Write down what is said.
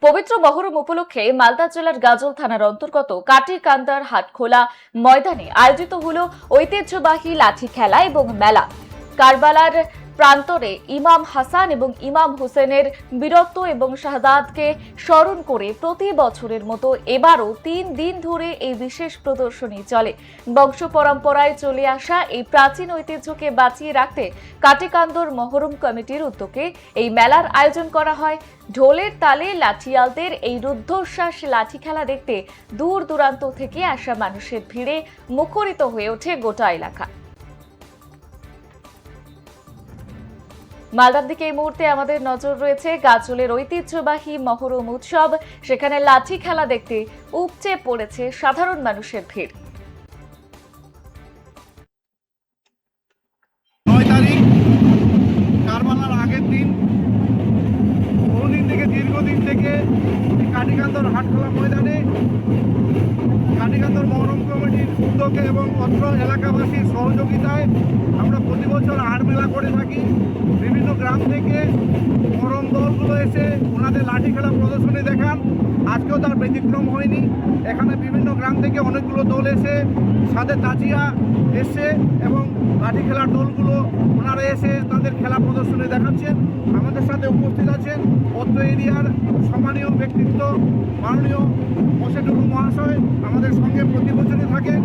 পবিত্র মহরম উপলক্ষে মালদা জেলার গাজল থানার অন্তর্গত কাটিকান্দার হাটখোলা ময়দানে আয়োজিত হলো ঐতিহ্যবাহী লাঠি খেলা এবং মেলা। কারবালার প্রান্তরে ইমাম হাসান এবং ইমাম হুসেনের বীরত্ব এবং শাহাদাতকে স্মরণ করে প্রতি বছরের মতো এবারও ৩ দিন ধরে এই বিশেষ প্রদর্শনী চলে। বংশ পরম্পরায় চলে আসা এই প্রাচীন ঐতিহ্যকে বাঁচিয়ে রাখতে কাটিকান্দর মহরম কমিটির উদ্যোগে এই মেলার আয়োজন করা হয়। ঢোলের তালে লাঠিয়ালদের এই রুদ্ধশ্বাস লাঠি খেলা দেখতে দূর দূরান্ত থেকে আসা মানুষের ভিড়ে মুখরিত হয়ে ওঠে গোটা এলাকা। মালদার দিকে এই মুহূর্তে আমাদের নজর রয়েছে। গাজলের ঐতিহ্যবাহী মহরম উৎসব, সেখানে লাঠি খেলা দেখতে উপচে পড়েছে সাধারণ মানুষের ভিড়। ৯ তারিখ কারবালার আগের দিন, বহুদিন থেকে দীর্ঘদিন থেকে কাটিকান্দর হাটখোলা ময়দানে কাটিকান্দর মহরম কমিটির উদ্যোগে এবং অত্র এলাকাবাসীর সহযোগিতায় আমরা প্রতি বছর হাট মেলা করে থাকি। বিভিন্ন গ্রাম থেকে মহরম দলগুলো এসে ওনাদের লাঠি খেলা প্রদর্শনী দেখান। আজকেও তার ব্যতিক্রম হয়নি। এখানে বিভিন্ন গ্রাম থেকে অনেকগুলো দল এসে, সাথে তাজিয়া এসে এবং লাঠি খেলার দলগুলো ওনারা এসে তাদের খেলা প্রদর্শনী দেখাচ্ছেন। আমাদের সাথে উপস্থিত আছেন অত্র এরিয়ার সম্মানীয় ব্যক্তিত্ব মাননীয় মোশেটুকু মহাশয়, আমাদের সঙ্গে প্রতি বছরই থাকেন।